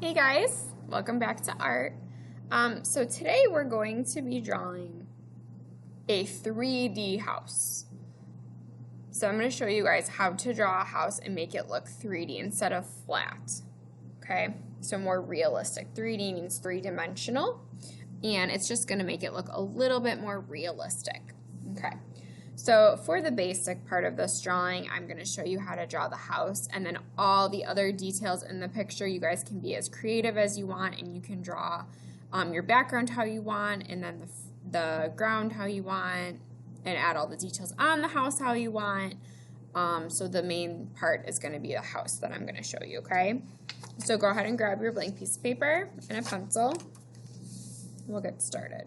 Hey guys, welcome back to art. So today we're going to be drawing a 3D house. So I'm going to show you guys how to draw a house and make it look 3D instead of flat. Okay, so more realistic. 3D means three-dimensional, and it's just going to make it look a little bit more realistic. Okay. So for the basic part of this drawing, I'm going to show you how to draw the house, and then all the other details in the picture, you guys can be as creative as you want, and you can draw your background how you want, and then the ground how you want, and add all the details on the house how you want. So the main part is going to be the house that I'm going to show you, okay? So go ahead and grab your blank piece of paper and a pencil. We'll get started.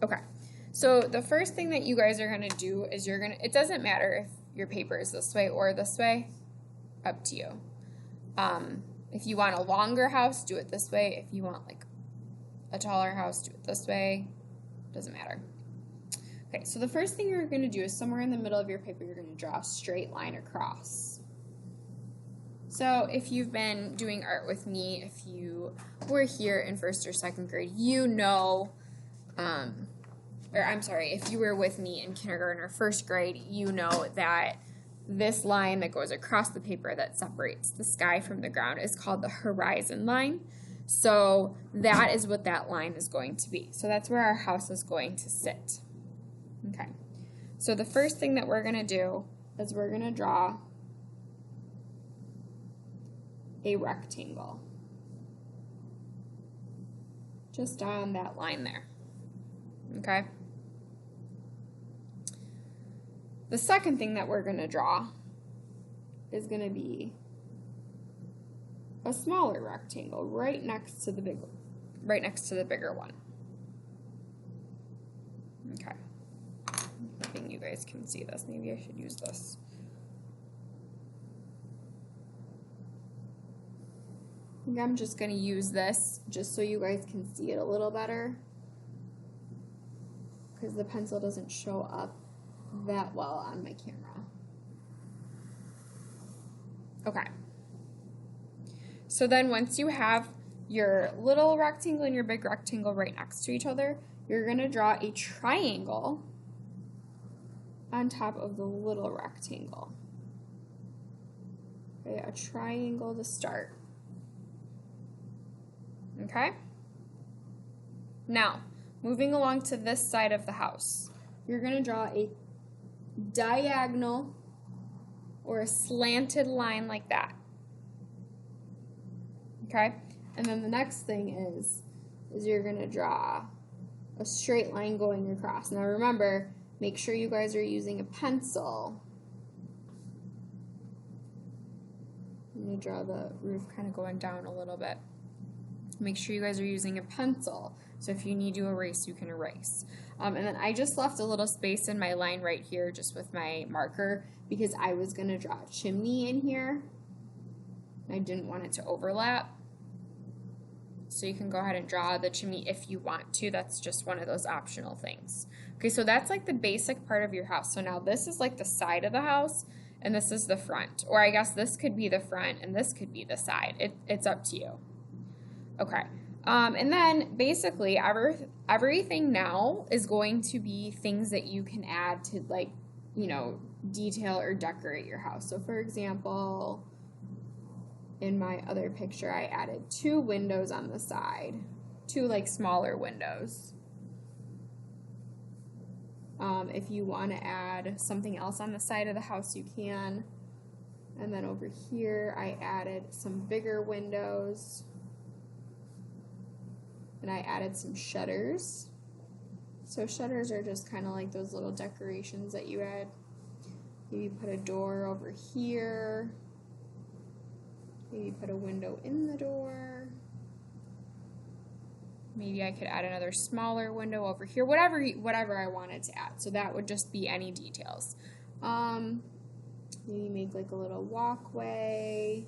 Okay. So the first thing that you guys are going to do is it doesn't matter if your paper is this way or this way, up to you. If you want a longer house, do it this way. If you want like a taller house, do it this way. Doesn't matter. Okay, so the first thing you're going to do is somewhere in the middle of your paper, you're going to draw a straight line across. So if you've been doing art with me, if you were here in 1st or 2nd grade, you know, if you were with me in kindergarten or 1st grade, you know that this line that goes across the paper that separates the sky from the ground is called the horizon line. So that is what that line is going to be. So that's where our house is going to sit. Okay. So the first thing that we're going to do is we're going to draw a rectangle just on that line there. Okay. The second thing that we're going to draw is going to be a smaller rectangle right next to the bigger one. Okay. I'm hoping you guys can see this. Maybe I should use this. I think I'm just going to use this just so you guys can see it a little better, because the pencil doesn't show up that well on my camera. Okay. So then once you have your little rectangle and your big rectangle right next to each other, you're going to draw a triangle on top of the little rectangle. Okay, a triangle to start. Okay? Now, moving along to this side of the house, you're going to draw a diagonal or a slanted line like that. Okay? And then the next thing is you're going to draw a straight line going across. Now remember, make sure you guys are using a pencil. I'm going to draw the roof kind of going down a little bit. Make sure you guys are using a pencil. So if you need to erase, you can erase. And then I just left a little space in my line right here just with my marker because I was going to draw a chimney in here. I didn't want it to overlap. So you can go ahead and draw the chimney if you want to. That's just one of those optional things. Okay, so that's like the basic part of your house. So now this is like the side of the house and this is the front. Or I guess this could be the front and this could be the side. It's up to you. Okay. And then basically everything now is going to be things that you can add to, like, you know, detail or decorate your house. So for example, in my other picture, I added 2 windows on the side, 2 like smaller windows. If you want to add something else on the side of the house, you can. And then over here, I added some bigger windows. And I added some shutters. So shutters are just kind of like those little decorations that you add. Maybe put a door over here. Maybe put a window in the door. Maybe I could add another smaller window over here. Whatever I wanted to add. So that would just be any details. Maybe make like a little walkway.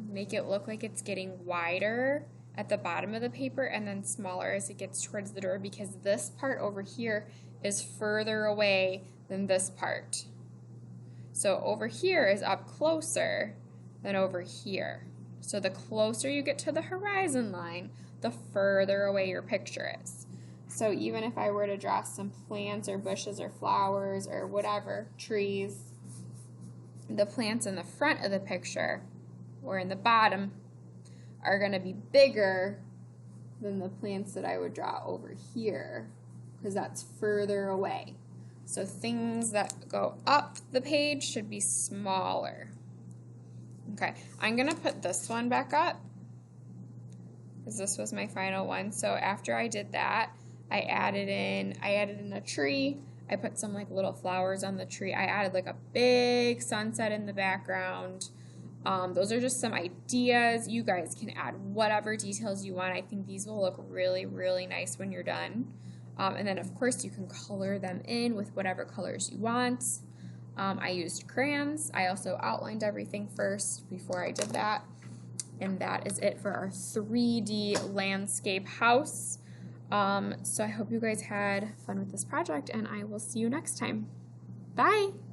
Make it look like it's getting wider at the bottom of the paper and then smaller as it gets towards the door, because this part over here is further away than this part. So over here is up closer than over here. So the closer you get to the horizon line, the further away your picture is. So even if I were to draw some plants or bushes or flowers or whatever, trees, the plants in the front of the picture or in the bottom are going to be bigger than the plants that I would draw over here because that's further away. So things that go up the page should be smaller. Okay, I'm going to put this one back up because this was my final one. So after I did that, I added in a tree. I put some like little flowers on the tree. I added like a big sunset in the background. Those are just some ideas. You guys can add whatever details you want. I think these will look really, really nice when you're done. And then, of course, you can color them in with whatever colors you want. I used crayons. I also outlined everything first before I did that. And that is it for our 3D landscape house. So I hope you guys had fun with this project, and I will see you next time. Bye!